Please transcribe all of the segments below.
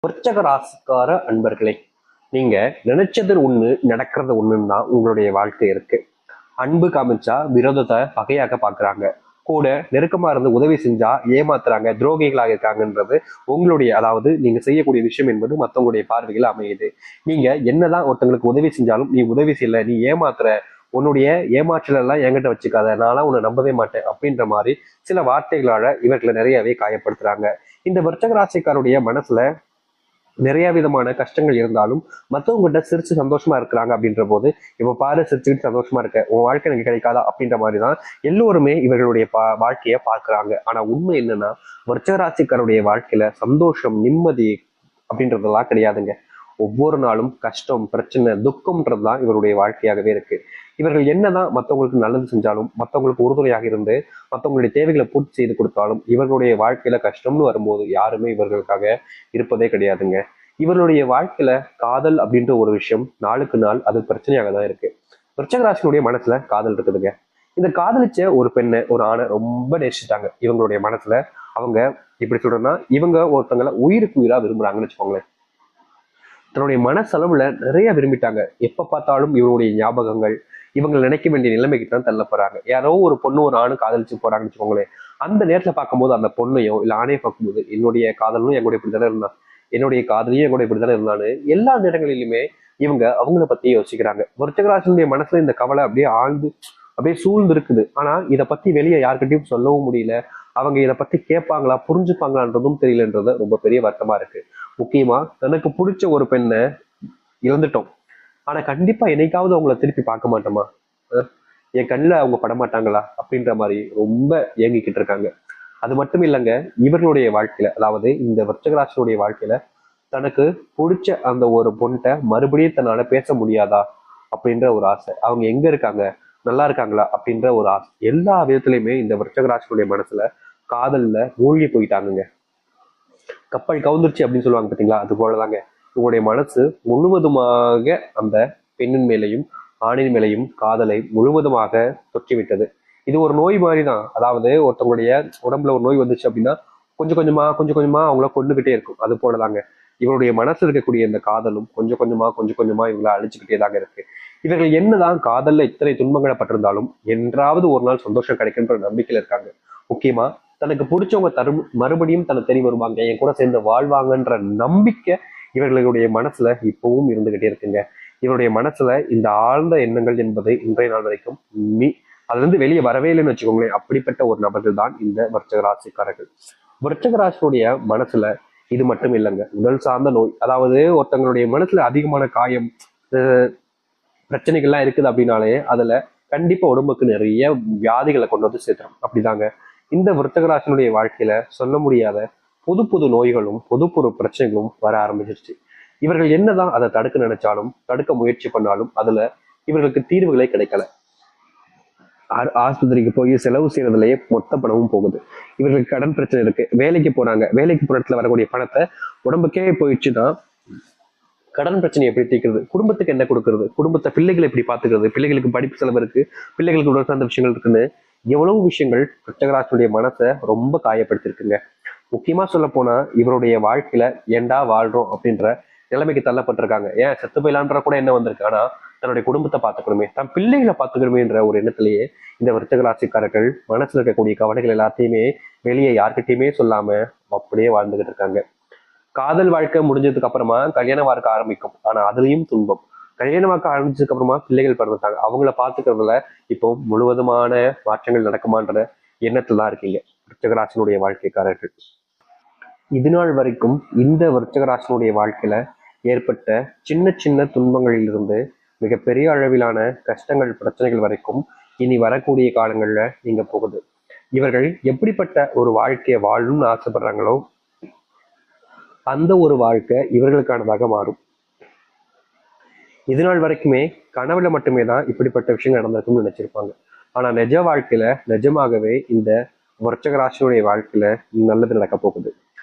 விருச்சக ராசிக்கார அன்பர்களே, நீங்க நினைச்சது ஒண்ணு நடக்கிறது ஒண்ணுன்னு தான் உங்களுடைய வாழ்க்கை இருக்கு. அன்பு காமிச்சா விரோதத்தை பகையாக பாக்குறாங்க, கூட நெருக்கமா இருந்து உதவி செஞ்சா ஏமாத்துறாங்க, துரோகிகளாக இருக்காங்கன்றது உங்களுடைய, அதாவது நீங்க செய்யக்கூடிய விஷயம் என்பது மற்றவங்களுடைய பார்வைகள் அமையுது. நீங்க என்னதான் ஒருத்தங்களுக்கு உதவி செஞ்சாலும் நீ உதவி செய்யல, நீ ஏமாத்துற, உன்னுடைய ஏமாற்றல் எல்லாம் என்கிட்ட வச்சுக்காத, நான்லாம் உன்னை நம்பவே மாட்டேன் அப்படின்ற மாதிரி சில வார்த்தைகளால இவர்களை நிறையவே காயப்படுத்துறாங்க. இந்த விருச்சக ராசிக்காருடைய மனசுல நிறைய விதமான கஷ்டங்கள் இருந்தாலும் மற்றவங்ககிட்ட சிரிச்சு சந்தோஷமா இருக்கிறாங்க அப்படின்ற போது, இப்ப பாரு சிரிச்சுக்கிட்டு சந்தோஷமா இருக்க, உன் வாழ்க்கை எனக்கு கிடைக்காதா அப்படின்ற மாதிரிதான் எல்லோருமே இவர்களுடைய வாழ்க்கைய பார்க்கிறாங்க. ஆனா உண்மை என்னன்னா, விருச்சிக வாழ்க்கையில சந்தோஷம், நிம்மதி அப்படின்றதெல்லாம் கிடையாதுங்க. ஒவ்வொரு நாளும் கஷ்டம், பிரச்சனை, துக்கம்ன்றதுதான் இவருடைய வாழ்க்கையாகவே இருக்கு. இவர்கள் என்னதான் மற்றவங்களுக்கு நல்லது செஞ்சாலும், மற்றவங்களுக்கு உறுதுணையாக இருந்து மற்றவங்களுடைய தேவைகளை பூர்த்தி செய்து கொடுத்தாலும், இவர்களுடைய வாழ்க்கையில கஷ்டம்னு வரும்போது யாருமே இவர்களுக்காக இருப்பதே கிடையாதுங்க. இவர்களுடைய வாழ்க்கையில காதல் அப்படின்ற ஒரு விஷயம் நாளுக்கு நாள் அது பிரச்சனையாக தான் இருக்கு. விருச்சிக மனசுல காதல் இருக்குதுங்க. இந்த காதலிச்ச ஒரு பெண்ணை, ஒரு ஆணை ரொம்ப நேசிச்சிட்டாங்க. இவங்களுடைய மனசுல அவங்க இப்படி சொல்றேன்னா, இவங்க ஒருத்தங்களை உயிருக்கு உயிரா விரும்புறாங்கன்னு வச்சுக்கோங்களேன். தன்னுடைய மனசளவுல நிறைய விரும்பிட்டாங்க. எப்ப பார்த்தாலும் இவருடைய ஞாபகங்கள், இவங்க நினைக்க வேண்டிய நிலைமைக்கு தான் தள்ளப்படுறாங்க. யாரோ ஒரு பொண்ணு ஒரு ஆணு காதலிச்சு போறாங்கன்னு வச்சுக்கோங்களேன். அந்த நேரத்துல பார்க்கும்போது அந்த பொண்ணையோ இல்ல ஆணையை பார்க்கும்போது, என்னுடைய காதலும் என் கூட இப்படித்தானே இருந்தான், என்னுடைய காதலியும் என் கூட இப்படித்தானே இருந்தான்னு எல்லா நேரங்களிலுமே இவங்க அவங்கள பத்தி யோசிக்கிறாங்க. விருச்சிக மனசுல இந்த கவலை அப்படியே ஆழ்ந்து அப்படியே சூழ்ந்து இருக்குது. ஆனா இதை பத்தி வெளியே யார்கிட்டயும் சொல்லவும் முடியல. அவங்க இதை பத்தி கேட்பாங்களா, புரிஞ்சுப்பாங்களான்றதும் தெரியலன்றது ரொம்ப பெரிய வருத்தமா இருக்கு. முக்கியமா தனக்கு பிடிச்ச ஒரு பெண்ணை இழந்துட்டோம், ஆனா கண்டிப்பா என்னைக்காவது அவங்கள திருப்பி பார்க்க மாட்டோமா, என் கண்ணில் அவங்க படமாட்டாங்களா அப்படின்ற மாதிரி ரொம்ப ஏங்கிக்கிட்டு இருக்காங்க. அது மட்டும் இல்லைங்க, இவர்களுடைய வாழ்க்கையில, அதாவது இந்த விருச்சிக வாழ்க்கையில தனக்கு பிடிச்ச அந்த ஒரு பொண்ணை மறுபடியும் தன்னால பேச முடியாதா அப்படின்ற ஒரு ஆசை, அவங்க எங்க இருக்காங்க, நல்லா இருக்காங்களா அப்படின்ற ஒரு ஆசை, எல்லா விதத்திலையுமே இந்த விருச்சிக மனசுல காதல்ல மூழ்கி போயிட்டாங்க. கப்பல் கவுந்துருச்சு அப்படின்னு சொல்லுவாங்க பார்த்தீங்களா, அது போலதாங்க உங்களுடைய மனசு முழுவதுமாக அந்த பெண்ணின் மேலையும் ஆணின் மேலையும் காதலை முழுவதுமாக தொற்றிவிட்டது. இது ஒரு நோய் மாதிரி தான். அதாவது ஒருத்தவங்களுடைய உடம்புல ஒரு நோய் வந்துச்சு அப்படின்னா கொஞ்சம் கொஞ்சமா கொஞ்சம் கொஞ்சமா அவங்கள கொண்டுகிட்டே இருக்கும். அது போலதாங்க இவருடைய மனசு இருக்கக்கூடிய இந்த காதலும் கொஞ்சம் கொஞ்சமா இவங்களை அழிச்சுக்கிட்டே தாங்க இருக்கு. இவர்கள் என்னதான் காதல்ல இத்தனை துன்பங்களை பட்டிருந்தாலும் என்றாவது ஒரு நாள் சந்தோஷம் கிடைக்குன்ற நம்பிக்கையில இருக்காங்க. முக்கியமா தனக்கு பிடிச்சவங்க மறுபடியும் தன்னை தெரிய வருவாங்க, என் கூட சேர்ந்து வாழ்வாங்கன்ற நம்பிக்கை இவர்களுடைய மனசுல இப்பவும் இருந்துகிட்டே இருக்குங்க. இவருடைய மனசுல இந்த ஆழ்ந்த எண்ணங்கள் என்பதை இன்றைய நாள் வரைக்கும் அதுல இருந்து வெளியே வரவே இல்லைன்னு வச்சுக்கோங்களேன். அப்படிப்பட்ட ஒரு நபர்கள் தான் இந்த விருச்சிக ராசிக்காரர்கள். விருச்சிக ராசியுடைய மனசுல இது மட்டும் இல்லைங்க, உடல் சார்ந்த நோய், அதாவது ஒருத்தங்களுடைய மனசுல அதிகமான காயம், பிரச்சனைகள்லாம் இருக்குது அப்படின்னாலே அதுல கண்டிப்பா உடம்புக்கு நிறைய வியாதிகளை கொண்டு வந்து சேர்த்துரும். அப்படிதாங்க இந்த விருச்சிக வாழ்க்கையில சொல்ல முடியாத புது புது நோய்களும் புது புது பிரச்சனைகளும் வர ஆரம்பிச்சிருச்சு. இவர்கள் என்னதான் அதை தடுக்க நினைச்சாலும், தடுக்க முயற்சி பண்ணாலும் அதுல இவர்களுக்கு தீர்வுகளே கிடைக்கல. ஆஸ்பத்திரிக்கு போய் செலவு செய்யறதுலயே மொத்த பணமும் போகுது. இவர்களுக்கு கடன் பிரச்சனை இருக்கு, வேலைக்கு போறாங்க, வேலைக்கு போற இடத்துல வரக்கூடிய பணத்தை உடம்புக்கே போயிடுச்சுன்னா கடன் பிரச்சனை எப்படி தீர்க்கிறது, குடும்பத்துக்கு என்ன கொடுக்கறது, குடும்பத்தை பிள்ளைகளை எப்படி பாத்துக்கிறது, பிள்ளைகளுக்கு படிப்பு செலவு இருக்கு, பிள்ளைகளுக்கு உடல் சார்ந்த விஷயங்கள் இருக்குன்னு எவ்வளவு விஷயங்கள் விருச்சிக மனசை ரொம்ப காயப்படுத்திருக்குங்க. முக்கியமா சொல்ல போனா இவருடைய வாழ்க்கையில ஏண்டா வாழ்றோம் அப்படின்ற நிலைமைக்கு தள்ளப்பட்டிருக்காங்க. ஏன் செத்து போயிலான்ற கூட என்ன வந்திருக்கு, ஆனா தன்னுடைய குடும்பத்தை பார்த்துக்கணுமே, தன் பிள்ளைகளை பார்த்துக்கணுமேன்ற ஒரு எண்ணத்திலேயே இந்த விருச்சிக மனசுல இருக்கக்கூடிய கவலைகள் எல்லாத்தையுமே வெளியே யார்கிட்டயுமே சொல்லாம அப்படியே வாழ்ந்துகிட்டு இருக்காங்க. காதல் வாழ்க்கை முடிஞ்சதுக்கு அப்புறமா கல்யாண வாழ்க்கை ஆரம்பிக்கும், ஆனா அதுலயும் துன்பம். கல்யாண வாழ்க்கை ஆரம்பிச்சதுக்கு அப்புறமா பிள்ளைகள் பிறந்துட்டாங்க, அவங்கள பாத்துக்கிறதுல இப்போ முழுவதுமான மாற்றங்கள் நடக்குமான்ற எண்ணத்துல தான் இருக்கீங்க விருச்சிக வாழ்க்கைக்காரர்கள். இது நாள் வரைக்கும் இந்த விருச்சிக வாழ்க்கையில ஏற்பட்ட சின்ன சின்ன துன்பங்களிலிருந்து மிகப்பெரிய அளவிலான கஷ்டங்கள், பிரச்சனைகள் வரைக்கும் இனி வரக்கூடிய காலங்கள்ல நீங்க போகுது. இவர்கள் எப்படிப்பட்ட ஒரு வாழ்க்கையை வாழணும்னு ஆசைப்படுறாங்களோ அந்த ஒரு வாழ்க்கை இவர்களுக்கானதாக மாறும். இது நாள் வரைக்குமே கனவுல மட்டுமே தான் இப்படிப்பட்ட விஷயங்கள் நடந்திருக்கும்னு நினைச்சிருப்பாங்க. ஆனா நிஜ வாழ்க்கையில நிஜமாகவே இந்த விருச்சிக வாழ்க்கையில நல்லது நடக்க போகுது.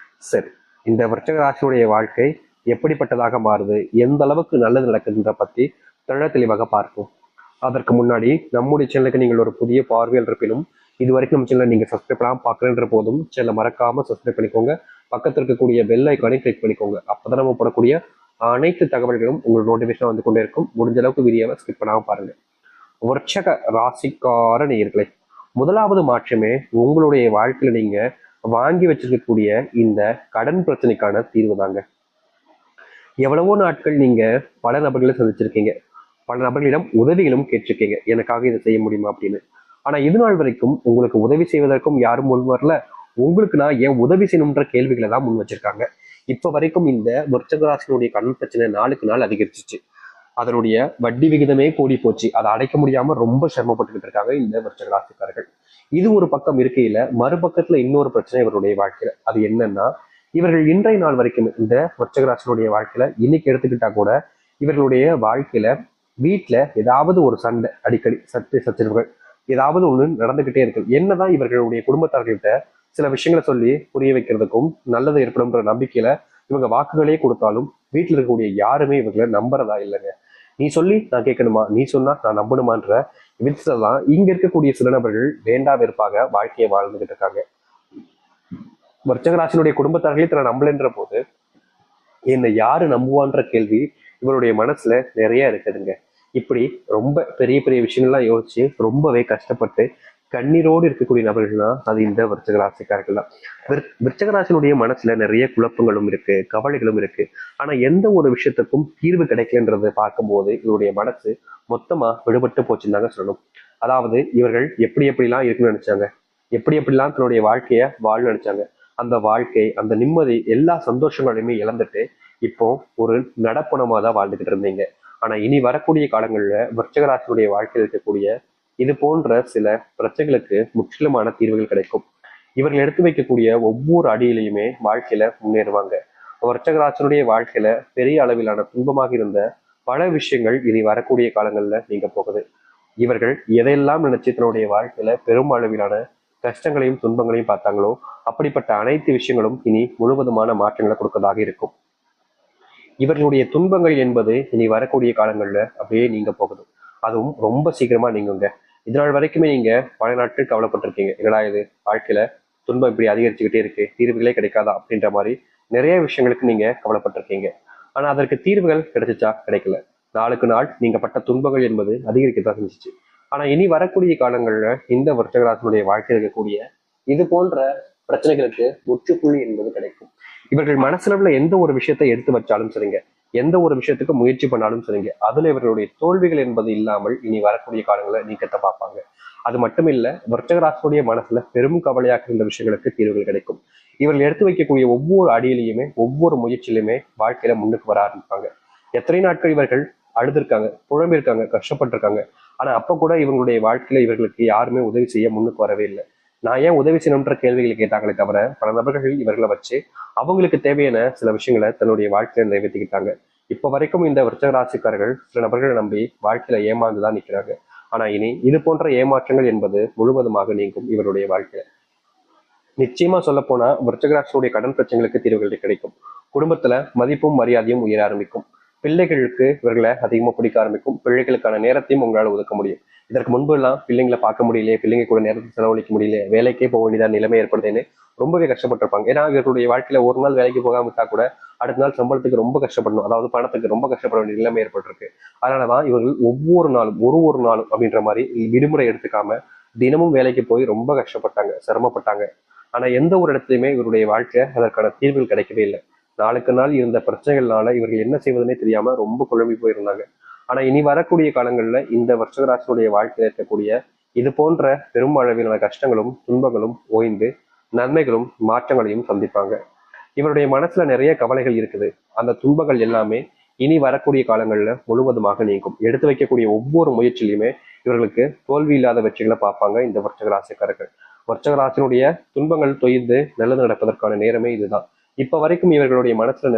சரி, இந்த விருச்சிக வாழ்க்கை எப்படிப்பட்டதாக மாறுது, எந்த அளவுக்கு நல்லது நடக்குதுன்ற பத்தி தெளிவாக பார்ப்போம். அதற்கு முன்னாடி நம்முடைய சேனலுக்கு நீங்கள் ஒரு புதிய பார்வையில் இருப்பினும் இது வரைக்கும் நம்ம சேனலை நீங்க சப்ஸ்கிரைப் பண்ணாம பார்க்கறன்ற போதும் சேனலை மறக்காம சப்ஸ்கிரைப் பண்ணிக்கோங்க. பக்கத்தில் இருக்கக்கூடிய பெல் ஐக்கானை கிளிக் பண்ணிக்கோங்க. அப்பதான் நம்ம போடக்கூடிய அனைத்து தகவல்களும் உங்களுக்கு நோட்டிபிகேஷன் வந்து கொண்டே இருக்கும். முடிஞ்ச அளவுக்கு வீடியோவை ஸ்கிப் பண்ணாம பாருங்க. விருச்சக ராசிக்கார நேயர்களே, முதலாவது மாற்றமே உங்களுடைய வாழ்க்கையில நீங்க வாங்கி வச்சிருக்கக்கூடிய இந்த கடன் பிரச்சனைக்கான தீர்வு தாங்க. எவ்வளவோ நாட்கள் நீங்க பல நபர்களை சந்திச்சிருக்கீங்க, பல நபர்களிடம் உதவிகளும் கேட்டிருக்கீங்க, எனக்காக இதை செய்ய முடியுமா அப்படின்னு. ஆனா இது நாள் வரைக்கும் உங்களுக்கு உதவி செய்வதற்கும் யாரும் முன் வரல. உங்களுக்கு நான் ஏன் உதவி செய்யணும்ன்ற கேள்விகளை தான் முன் வச்சிருக்காங்க. இப்ப வரைக்கும் இந்த விருச்சகராசினுடைய கடன் பிரச்சனை நாளுக்கு நாள் அதிகரிச்சிச்சு. அதனுடைய வட்டி விகிதமே கூடி போச்சு. அதை அடைக்க முடியாம ரொம்ப சிரமப்பட்டுக்கிட்டு இருக்காங்க இந்த விருச்சகராசிக்காரர்கள். இது ஒரு பக்கம் இருக்கையில மறுபக்கத்துல இன்னொரு பிரச்சனை இவருடைய வாழ்க்கையில. அது என்னன்னா, இவர்கள் இன்றைய நாள் வரைக்கும் இந்த விருச்சகராசினுடைய வாழ்க்கையில இன்னைக்கு எடுத்துக்கிட்டா கூட இவர்களுடைய வாழ்க்கையில வீட்டுல ஏதாவது ஒரு சண்டை, அடிக்கடி சச்சரவுகள் ஏதாவது ஒண்ணு நடந்துகிட்டே இருக்கு. என்னதான் இவர்களுடைய குடும்பத்தார்கள்ட்ட சில விஷயங்களை சொல்லி புரிய வைக்கிறதுக்கும் நல்லது ஏற்படும்ன்ற நம்பிக்கையில இவங்க வாக்குகளே கொடுத்தாலும் வீட்டுல இருக்கக்கூடிய யாருமே இவங்களை நம்புறதா இல்லைங்க. நீ சொல்லி நான் கேட்கணுமா, நீ சொன்னா நான் நம்பணுமான்ற விதத்துலதான் இங்க இருக்கக்கூடிய சில நபர்கள் வேண்டா வெறுப்பாக வாழ்க்கையை வாழ்ந்துகிட்டு இருக்காங்க. விருச்சகராசினுடைய குடும்பத்தார்களே தன்னை நம்பலன்ற போது என்னை யாரு நம்புவான்ற கேள்வி இவருடைய மனசுல நிறைய இருக்குதுங்க. இப்படி ரொம்ப பெரிய பெரிய விஷயங்கள்லாம் யோசிச்சு ரொம்பவே கஷ்டப்பட்டு கண்ணீரோடு இருக்கக்கூடிய நபர்கள் தான் அது இந்த விருச்சகராசிக்காரர்கள் தான். விருச்சகராசினுடைய மனசுல நிறைய குழப்பங்களும் இருக்கு, கவலைகளும் இருக்கு. ஆனா எந்த ஒரு விஷயத்துக்கும் தீர்வு கிடைக்கலன்றதை பார்க்கும்போது இவருடைய மனசு மொத்தமா விடுபட்டு போச்சுன்னு தாங்க சொல்லணும். அதாவது இவர்கள் எப்படி எப்படிலாம் இருக்குன்னு நினைச்சாங்க, எப்படி எப்படிலாம் தன்னுடைய வாழ்க்கைய வாழ நினைச்சாங்க, அந்த வாழ்க்கை, அந்த நிம்மதி, எல்லா சந்தோஷங்களையுமே இழந்துட்டு இப்போ ஒரு நடப்பணமா தான் வாழ்ந்துகிட்டு இருந்தீங்க. ஆனா இனி வரக்கூடிய காலங்கள்ல விருச்சகராசினுடைய வாழ்க்கையில் இருக்கக்கூடிய இது போன்ற சில பிரச்சனைகளுக்கு முற்றிலுமான தீர்வுகள் கிடைக்கும். இவர்கள் எடுத்து வைக்கக்கூடிய ஒவ்வொரு அடியிலையுமே வாழ்க்கையில முன்னேறுவாங்க. விருச்சகராசினுடைய வாழ்க்கையில பெரிய அளவிலான துன்பமாக இருந்த பல விஷயங்கள் இனி வரக்கூடிய காலங்கள்ல நீங்க போகுது. இவர்கள் எதையெல்லாம் நினைச்சு தன்னுடைய வாழ்க்கையில பெரும் அளவிலான கஷ்டங்களையும் துன்பங்களையும் பார்த்தாங்களோ அப்படிப்பட்ட அனைத்து விஷயங்களும் இனி முழுவதுமான மாற்றங்களை கொடுக்கறதாக இருக்கும். இவர்களுடைய துன்பங்கள் என்பது இனி வரக்கூடிய காலங்கள்ல அப்படியே நீங்க போகுது. அதுவும் ரொம்ப சீக்கிரமா நீங்குங்க. இதனால் வரைக்குமே நீங்க பல நாட்கள் கவலைப்பட்டிருக்கீங்க, என்னடா இது வாழ்க்கையில துன்பம் இப்படி அதிகரிச்சுக்கிட்டே இருக்கு, தீர்வுகளே கிடைக்காதா அப்படின்ற மாதிரி நிறைய விஷயங்களுக்கு நீங்க கவலைப்பட்டிருக்கீங்க. ஆனா அதற்கு தீர்வுகள் கிடைச்சிச்சா? கிடைக்கல. நாளுக்கு நாள் நீங்க பட்ட துன்பங்கள் என்பது அதிகரிக்கத்தான் செஞ்சிச்சு. ஆனா இனி வரக்கூடிய காலங்கள்ல இந்த விருச்சகராசினுடைய வாழ்க்கையில் இருக்கக்கூடிய இது போன்ற பிரச்சனைகளுக்கு முற்றுப்புள்ளி என்பது கிடைக்கும். இவர்கள் மனசுல எந்த ஒரு விஷயத்தை எடுத்து வச்சாலும் சரிங்க, எந்த ஒரு விஷயத்துக்கு முயற்சி பண்ணாலும் சரிங்க, அதுல இவர்களுடைய தோல்விகள் என்பது இல்லாமல் இனி வரக்கூடிய காலங்களை நீக்கத்தை பார்ப்பாங்க. அது மட்டும் இல்ல, விருச்சகராசினுடைய மனசுல பெரும் கவலையாக இருந்த விஷயங்களுக்கு தீர்வுகள் கிடைக்கும். இவர்கள் எடுத்து வைக்கக்கூடிய ஒவ்வொரு அடியிலையுமே ஒவ்வொரு முயற்சியிலுமே வாழ்க்கையில முன்னுக்கு வர ஆரம்பிப்பாங்க. எத்தனை நாட்கள் இவர்கள் அழுதுருக்காங்க, புழம்பிருக்காங்க, கஷ்டப்பட்டிருக்காங்க. ஆனா அப்ப கூட இவங்களுடைய வாழ்க்கையில இவர்களுக்கு யாருமே உதவி செய்ய முன்னுக்கு வரவே இல்லை. நான் ஏன் உதவி செய்யணும்ன்ற கேள்விகளை கேட்டாங்களே தவிர பல நபர்கள் இவர்களை வச்சு அவங்களுக்கு தேவையான சில விஷயங்களை தன்னுடைய வாழ்க்கையில நிறைவேற்றிக்கிட்டாங்க. இப்ப வரைக்கும் இந்த விருச்சகராசிக்காரர்கள் சில நபர்களை நம்பி வாழ்க்கையில ஏமாந்துதான் நிக்கிறாங்க. ஆனா இனி இது போன்ற ஏமாற்றங்கள் என்பது முழுவதுமாக நீங்கும் இவருடைய வாழ்க்கையில. நிச்சயமா சொல்ல போனா விருச்சகராசியுடைய கடன் பிரச்சனைகளுக்கு தீர்வுகள் கிடைக்கும். குடும்பத்துல மதிப்பும் மரியாதையும் உயர ஆரம்பிக்கும். பிள்ளைகளுக்கு இவர்களை அதிகமா பிடிக்க ஆரம்பிக்கும். பிள்ளைகளுக்கான நேரத்தையும் உங்களால் ஒதுக்க முடியும். இதற்கு முன்பு எல்லாம் பிள்ளைங்களை பார்க்க முடியலையே, பிள்ளைங்க கூட நேரத்தை செலவழிக்க முடியல, வேலைக்கே போக வேண்டியதா நிலைமை ஏற்படுதுன்னு ரொம்பவே கஷ்டப்பட்டிருப்பாங்க. ஏன்னா இவர்களுடைய வாழ்க்கையில ஒரு நாள் வேலைக்கு போகாம விட்டா கூட அடுத்த நாள் சம்பளத்துக்கு ரொம்ப கஷ்டப்படணும், அதாவது பணத்துக்கு ரொம்ப கஷ்டப்பட வேண்டிய நிலைமை ஏற்பட்டிருக்கு. அதனாலதான் இவர்கள் ஒவ்வொரு நாளும் ஒரு நாளும் அப்படின்ற மாதிரி விடுமுறை எடுத்துக்காம தினமும் வேலைக்கு போய் ரொம்ப கஷ்டப்பட்டாங்க, சிரமப்பட்டாங்க. ஆனா எந்த ஒரு இடத்துலையுமே இவருடைய வாழ்க்கை அதற்கான தீர்வுகள் கிடைக்கவே இல்லை. நாளுக்கு நாள் இருந்த பிரச்சனைகள்னால இவர்கள் என்ன செய்வதுன்னே தெரியாம ரொம்ப குழம்பி போயிருந்தாங்க. ஆனா இனி வரக்கூடிய காலங்கள்ல இந்த விருச்சகராசியுடைய வாழ்க்கையில இருக்கக்கூடிய இது போன்ற பெரும் அளவிலான கஷ்டங்களும் துன்பங்களும் ஓய்ந்து நன்மைகளும் மாற்றங்களையும் சந்திப்பாங்க. இவருடைய மனசுல நிறைய கவலைகள் இருக்குது. அந்த துன்பங்கள் எல்லாமே இனி வரக்கூடிய காலங்கள்ல முழுவதுமாக நீங்கும். எடுத்து வைக்கக்கூடிய ஒவ்வொரு முயற்சியிலுமே இவர்களுக்கு தோல்வி இல்லாத வெற்றிகளை பார்ப்பாங்க இந்த விருச்சகராசிக்காரர்கள். விருச்சகராசினுடைய துன்பங்கள் தொய்ந்து நல்லது நடப்பதற்கான நேரமே இதுதான். இப்ப வரைக்கும் இவர்களுடைய மனசுல